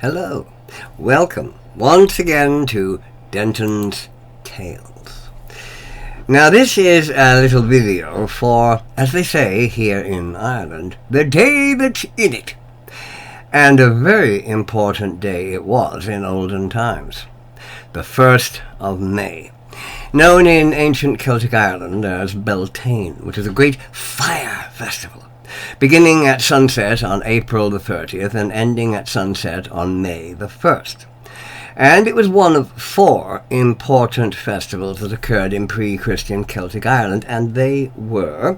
Hello, welcome once again to Denton's Tales. Now this is a little video for, as they say here in Ireland, the day that's in it. And a very important day it was in olden times. The 1st of May. Known in ancient Celtic Ireland as Bealtaine, which is a great fire festival, beginning at sunset on April the 30th and ending at sunset on May the 1st. And it was one of 4 important festivals that occurred in pre-Christian Celtic Ireland, and they were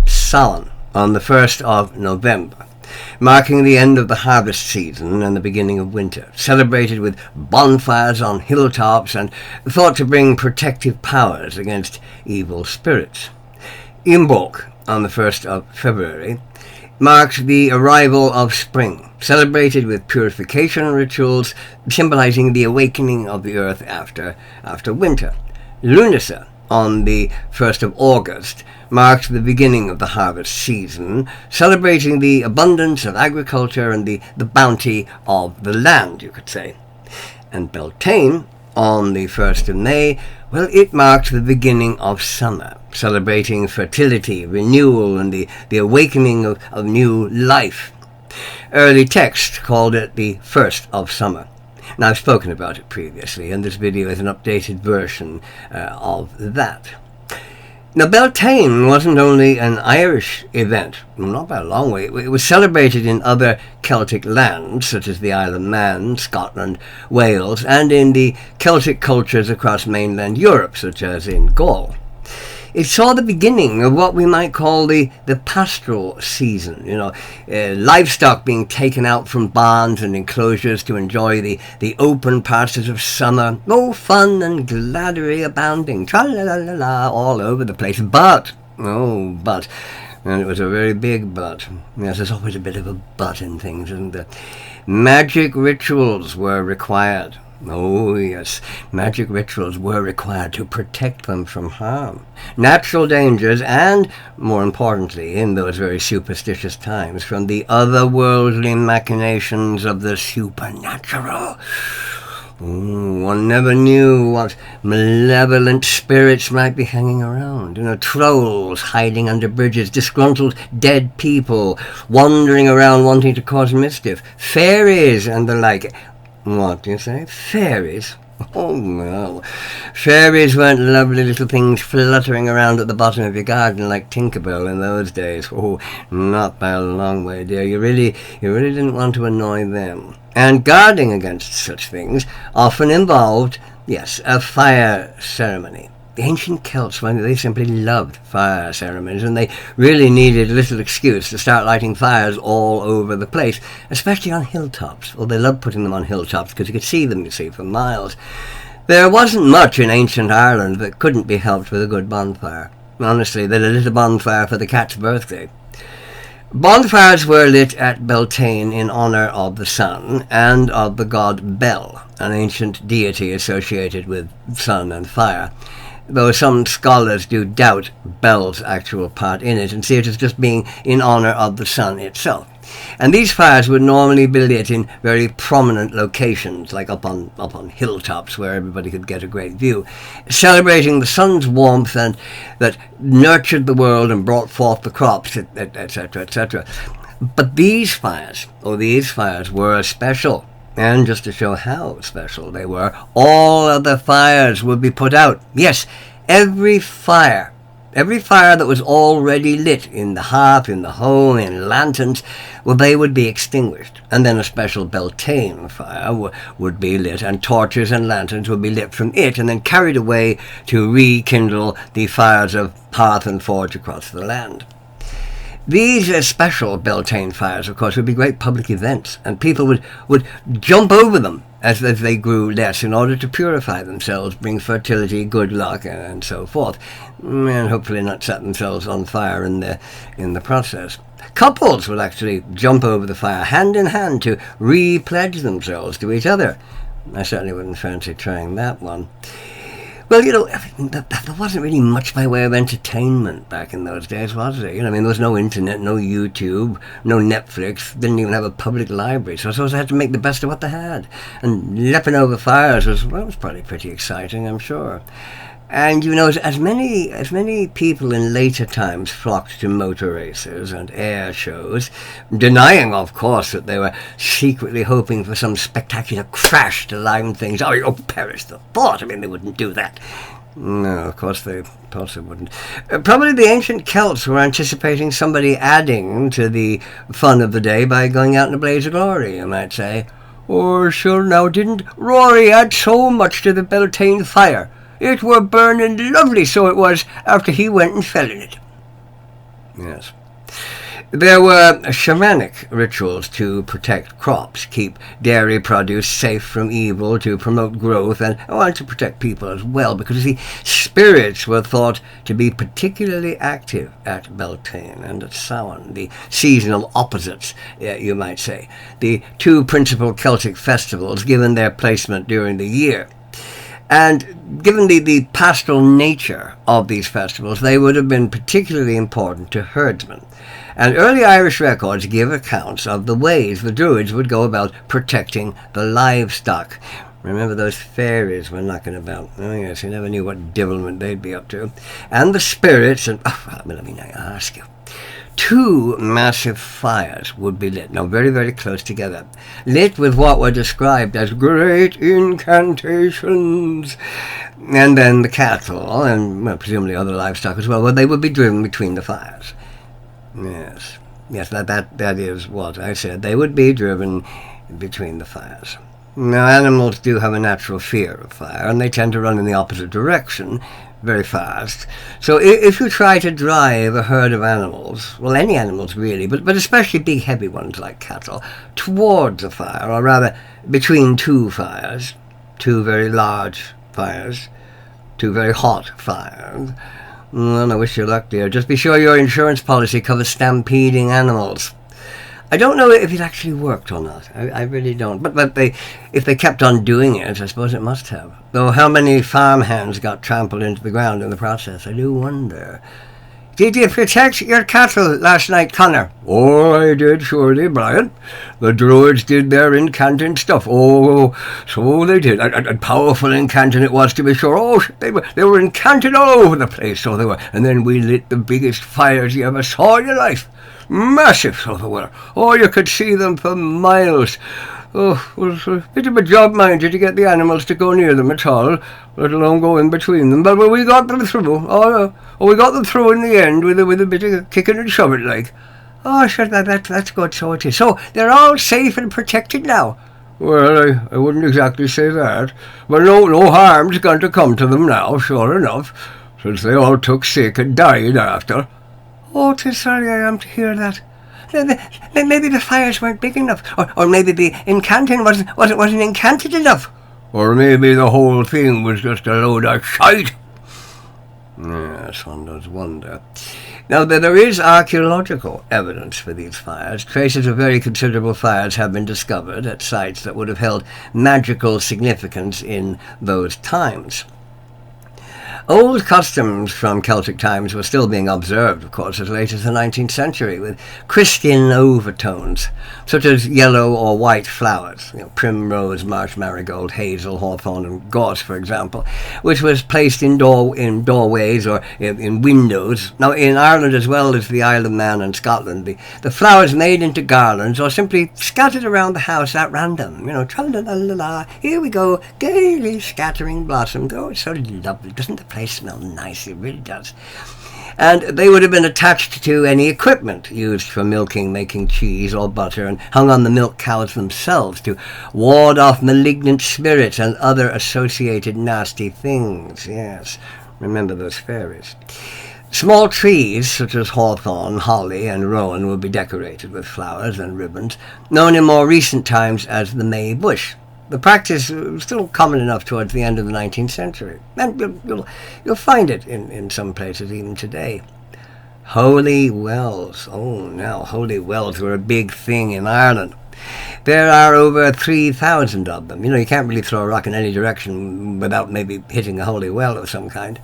Samhain on the 1st of November, marking the end of the harvest season and the beginning of winter, celebrated with bonfires on hilltops and thought to bring protective powers against evil spirits. Imbolc on the 1st of February marks the arrival of spring, celebrated with purification rituals symbolizing the awakening of the earth after winter. Lunasa on the 1st of August marks the beginning of the harvest season, celebrating the abundance of agriculture and the bounty of the land, you could say. And Bealtaine on the 1st of May, well, it marks the beginning of summer, celebrating fertility, renewal, and the awakening of new life. Early text called it the 1st of summer. Now, I've spoken about it previously, and this video is an updated version of that. Now, Bealtaine wasn't only an Irish event, not by a long way. It was celebrated in other Celtic lands, such as the Isle of Man, Scotland, Wales, and in the Celtic cultures across mainland Europe, such as in Gaul. It saw the beginning of what we might call the pastoral season, livestock being taken out from barns and enclosures to enjoy the open pastures of summer. Oh, fun and gladdery abounding, tra-la-la-la-la, all over the place. But, and it was a very big but. Yes, there's always a bit of a but in things, isn't there? Magic rituals were required. Oh yes, magic rituals were required to protect them from harm, natural dangers, and, more importantly, in those very superstitious times, from the otherworldly machinations of the supernatural. One never knew what malevolent spirits might be hanging around. Trolls hiding under bridges, disgruntled dead people wandering around wanting to cause mischief, fairies and the like. What do you say? Fairies? Oh, no. Fairies weren't lovely little things fluttering around at the bottom of your garden like Tinkerbell in those days. Oh, not by a long way, dear. You really didn't want to annoy them. And guarding against such things often involved, yes, a fire ceremony. The ancient Celts, they simply loved fire ceremonies, and they really needed a little excuse to start lighting fires all over the place, especially on hilltops. Well, they loved putting them on hilltops because you could see them, for miles. There wasn't much in ancient Ireland that couldn't be helped with a good bonfire. Honestly, they lit a bonfire for the cat's birthday. Bonfires were lit at Bealtaine in honour of the sun and of the god Bel, an ancient deity associated with sun and fire, though some scholars do doubt Bel's actual part in it and see it as just being in honour of the sun itself. And these fires would normally be lit in very prominent locations, like up on hilltops where everybody could get a great view, celebrating the sun's warmth and that nurtured the world and brought forth the crops, etc., etc. But these fires were special. And just to show how special they were, all other fires would be put out. Yes, every fire that was already lit in the hearth, in the home, in lanterns, well, they would be extinguished. And then a special Bealtaine fire would be lit, and torches and lanterns would be lit from it, and then carried away to rekindle the fires of hearth and forge across the land. These special Bealtaine fires, of course, would be great public events, and people would jump over them as they grew less in order to purify themselves, bring fertility, good luck, and so forth, and hopefully not set themselves on fire in the process. Couples would actually jump over the fire hand in hand to re-pledge themselves to each other. I certainly wouldn't fancy trying that one. Well, there wasn't really much by way of entertainment back in those days, was there? I mean, there was no internet, no YouTube, no Netflix, didn't even have a public library, so I suppose I had to make the best of what they had. And leaping over fires was probably pretty exciting, I'm sure. And, as many people in later times flocked to motor races and air shows, denying, of course, that they were secretly hoping for some spectacular crash to liven things. Oh, perish the thought. I mean, they wouldn't do that. No, of course they wouldn't. Probably the ancient Celts were anticipating somebody adding to the fun of the day by going out in a blaze of glory, you might say. Oh, sure now, didn't Rory add so much to the Bealtaine fire? It were burning lovely, so it was, after he went and fell in it. Yes. There were shamanic rituals to protect crops, keep dairy produce safe from evil, to promote growth, and to protect people as well, because the spirits were thought to be particularly active at Bealtaine and at Samhain, the seasonal opposites, you might say, the two principal Celtic festivals given their placement during the year. And given the pastoral nature of these festivals, they would have been particularly important to herdsmen. And early Irish records give accounts of the ways the Druids would go about protecting the livestock. Remember those fairies were knocking about? Oh yes, you never knew what devilment they'd be up to. And the spirits, and let me ask you. 2 massive fires would be lit, now very, very close together, lit with what were described as great incantations. And then the cattle, and presumably other livestock as well, they would be driven between the fires. Yes, that is what I said. They would be driven between the fires. Now, animals do have a natural fear of fire, and they tend to run in the opposite direction very fast. So if you try to drive a herd of animals, well, any animals really, but especially big heavy ones like cattle, towards a fire, or rather between 2 fires, 2 very large fires, 2 very hot fires, well, I wish you luck, dear. Just be sure your insurance policy covers stampeding animals. I don't know if it actually worked or not. I really don't. But if they kept on doing it, I suppose it must have. Though how many farmhands got trampled into the ground in the process, I do wonder. Did you protect your cattle last night, Connor? Oh, I did, surely, Brian. The Druids did their incanting stuff. Oh, so they did. And powerful incanting it was, to be sure. Oh, they were incanting all over the place, so they were. And then we lit the biggest fires you ever saw in your life. Massive, so they were. Oh, you could see them for miles. Oh, it was a bit of a job, mind you, to get the animals to go near them at all, let alone go in between them. But we got them through. We got them through in the end with a bit of kicking and shoving, like. Oh, sure, that's good, so it is. So they're all safe and protected now. Well, I wouldn't exactly say that. But no harm's going to come to them now, sure enough, since they all took sick and died after. Oh, 'tis sorry I am to hear that. Maybe the fires weren't big enough, or maybe the incanting wasn't incanted enough. Or maybe the whole thing was just a load of shite. Yes, one does wonder. Now, there is archaeological evidence for these fires. Traces of very considerable fires have been discovered at sites that would have held magical significance in those times. Old customs from Celtic times were still being observed, of course, as late as the 19th century, with Christian overtones, such as yellow or white flowers, primrose, marsh marigold, hazel, hawthorn, and gorse, for example, which was placed in doorways or in windows. Now, in Ireland as well as the Isle of Man and Scotland, the flowers made into garlands or simply scattered around the house at random, tra-la-la-la-la, here we go, gaily scattering blossoms. Oh, it's so lovely, doesn't the place smell nice? It really does. And they would have been attached to any equipment used for milking, making cheese or butter, and hung on the milk cows themselves to ward off malignant spirits and other associated nasty things. Yes, remember those fairies. Small trees such as hawthorn, holly, and rowan would be decorated with flowers and ribbons, known in more recent times as the May bush. The practice was still common enough towards the end of the 19th century, and you'll find it in some places even today. Holy wells. Oh, now, holy wells were a big thing in Ireland. There are over 3,000 of them. You can't really throw a rock in any direction without maybe hitting a holy well of some kind.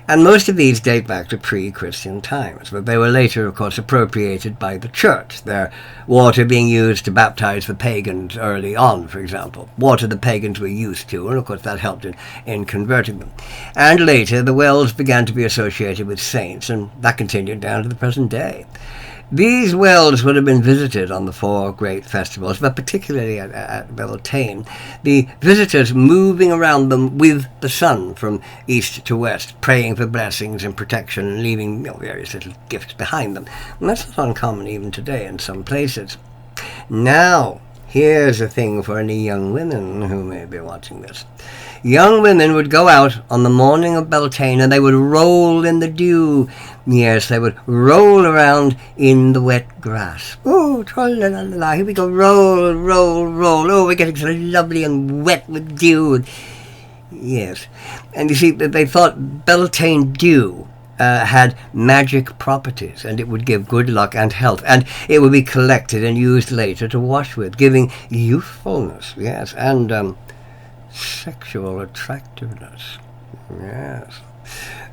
And most of these date back to pre-Christian times, but they were later, of course, appropriated by the church, their water being used to baptize the pagans early on, for example. Water the pagans were used to, and of course that helped in converting them. And later, the wells began to be associated with saints, and that continued down to the present day. These wells would have been visited on the 4 great festivals, but particularly at Bealtaine, the visitors moving around them with the sun from east to west, praying for blessings and protection and leaving various little gifts behind them. And that's not uncommon even today in some places. Now, here's a thing for any young women who may be watching this. Young women would go out on the morning of Bealtaine and they would roll in the dew. Yes, they would roll around in the wet grass. Oh, tra-la-la-la-la, here we go, roll, roll, roll. Oh, we're getting so lovely and wet with dew. Yes, and you see, they thought Bealtaine dew had magic properties, and it would give good luck and health, and it would be collected and used later to wash with, giving youthfulness, yes, and sexual attractiveness. Yes,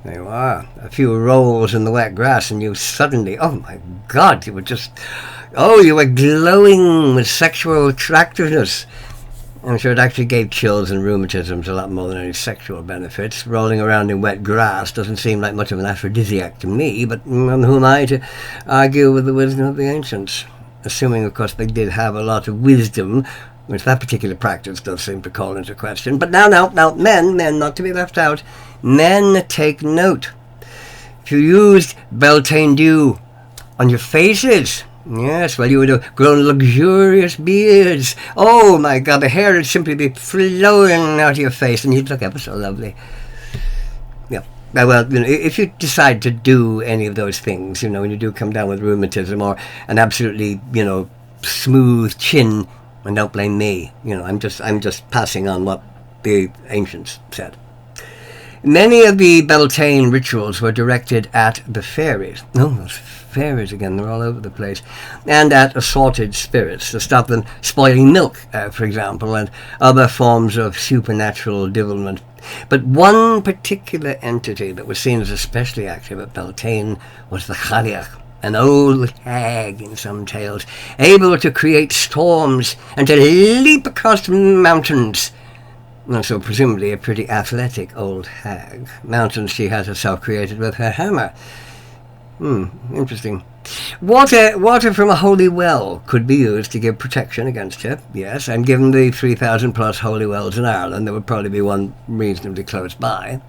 there you are. A few rolls in the wet grass and you suddenly, oh my God, you were glowing with sexual attractiveness. I'm sure it actually gave chills and rheumatisms a lot more than any sexual benefits. Rolling around in wet grass doesn't seem like much of an aphrodisiac to me, but who am I to argue with the wisdom of the ancients? Assuming, of course, they did have a lot of wisdom, which that particular practice does seem to call into question. But now, men, not to be left out, men, take note. If you used Bealtaine dew on your faces, yes, well, you would have grown luxurious beards. Oh, my God, the hair would simply be flowing out of your face, and you'd look ever so lovely. Yeah. Well, if you decide to do any of those things, when you do come down with rheumatism or an absolutely, smooth chin, and don't blame me. I'm just passing on what the ancients said. Many of the Bealtaine rituals were directed at the fairies. Oh, those fairies again, they're all over the place. And at assorted spirits to stop them spoiling milk, for example, and other forms of supernatural devilment. But one particular entity that was seen as especially active at Bealtaine was the Chaliach, an old hag in some tales, able to create storms and to leap across mountains. So presumably a pretty athletic old hag. Mountains she has herself created with her hammer. Interesting. Water from a holy well could be used to give protection against her, yes, and given the 3,000 plus holy wells in Ireland, there would probably be one reasonably close by.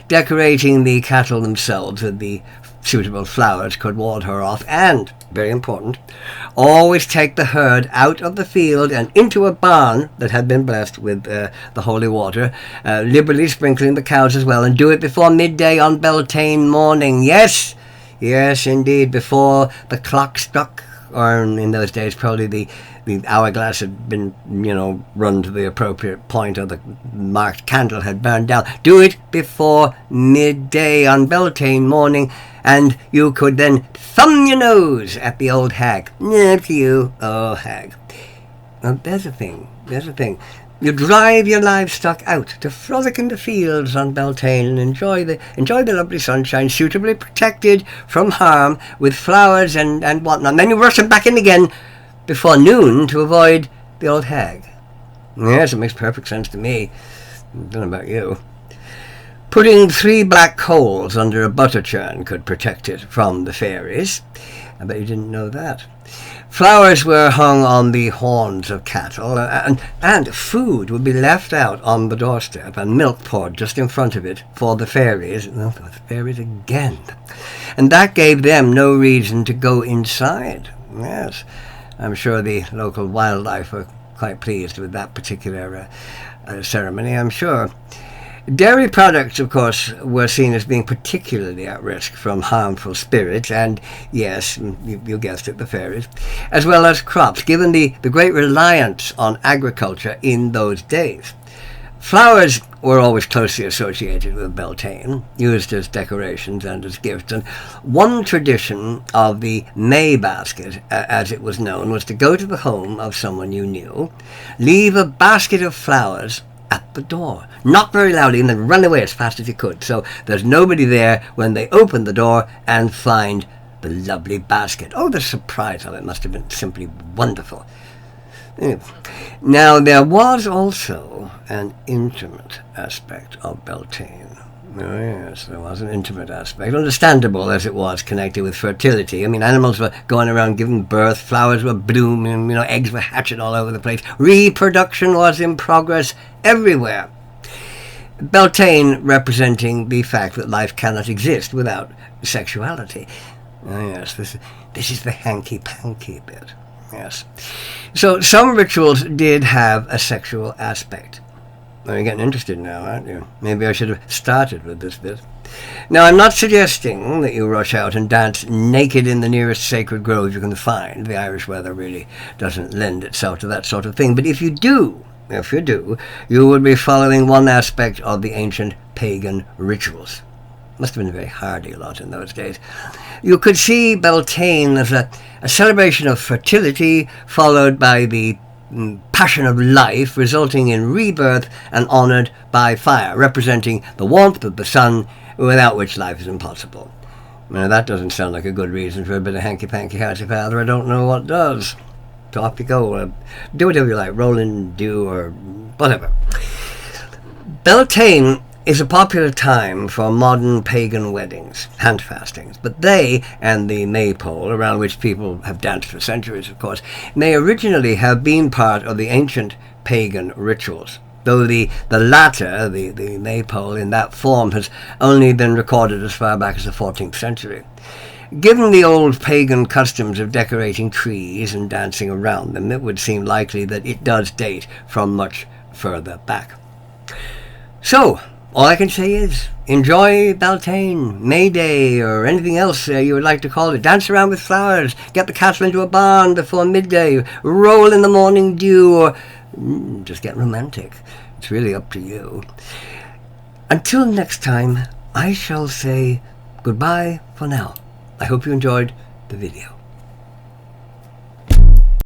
Decorating the cattle themselves with the suitable flowers could ward her off, and, very important, always take the herd out of the field and into a barn that had been blessed with the holy water, liberally sprinkling the cows as well, and do it before midday on Bealtaine morning. Yes, indeed, before the clock struck, or in those days probably the hourglass had been, run to the appropriate point, or the marked candle had burned down. Do it before midday on Bealtaine morning, and you could then thumb your nose at the old hag. Not you, oh hag. Now, there's a thing. You drive your livestock out to frolic in the fields on Bealtaine and enjoy the lovely sunshine, suitably protected from harm with flowers and whatnot. And then you rush them back in again before noon to avoid the old hag. Yes, it makes perfect sense to me. I don't know about you. Putting 3 black coals under a butter churn could protect it from the fairies. I bet you didn't know that. Flowers were hung on the horns of cattle, and food would be left out on the doorstep and milk poured just in front of it for the fairies. Oh, the fairies again. And that gave them no reason to go inside. Yes, I'm sure the local wildlife were quite pleased with that particular ceremony, I'm sure. Dairy products, of course, were seen as being particularly at risk from harmful spirits, and yes, you guessed it, the fairies, as well as crops, given the great reliance on agriculture in those days. Flowers were always closely associated with Bealtaine, used as decorations and as gifts, and one tradition of the May basket, as it was known, was to go to the home of someone you knew, leave a basket of flowers at the door, knock very loudly, and then run away as fast as you could, so there's nobody there when they open the door and find the lovely basket. Oh, the surprise of it must have been simply wonderful. Now, there was also an intimate aspect of Bealtaine. Oh, yes, there was an intimate aspect, understandable as it was connected with fertility. I mean, animals were going around giving birth, flowers were blooming, eggs were hatching all over the place. Reproduction was in progress everywhere. Bealtaine representing the fact that life cannot exist without sexuality. Oh, yes, this is the hanky-panky bit. Yes. So some rituals did have a sexual aspect. Well, you're getting interested now, aren't you? Maybe I should have started with this bit. Now, I'm not suggesting that you rush out and dance naked in the nearest sacred grove you can find. The Irish weather really doesn't lend itself to that sort of thing. But if you do, you would be following one aspect of the ancient pagan rituals. Must have been a very hardy lot in those days. You could see Bealtaine as a celebration of fertility, followed by the passion of life, resulting in rebirth, and honoured by fire, representing the warmth of the sun, without which life is impossible. Now, that doesn't sound like a good reason for a bit of hanky-panky, hearty-father. I don't know what does. So off you go. Do whatever you like, roll in dew or whatever. Bealtaine is a popular time for modern pagan weddings, handfastings, but they, and the maypole, around which people have danced for centuries, of course, may originally have been part of the ancient pagan rituals, though the latter, the maypole in that form, has only been recorded as far back as the 14th century. Given the old pagan customs of decorating trees and dancing around them, it would seem likely that it does date from much further back. So, all I can say is, enjoy Bealtaine, May Day, or anything else you would like to call it. Dance around with flowers, get the cattle into a barn before midday, roll in the morning dew, or just get romantic. It's really up to you. Until next time, I shall say goodbye for now. I hope you enjoyed the video.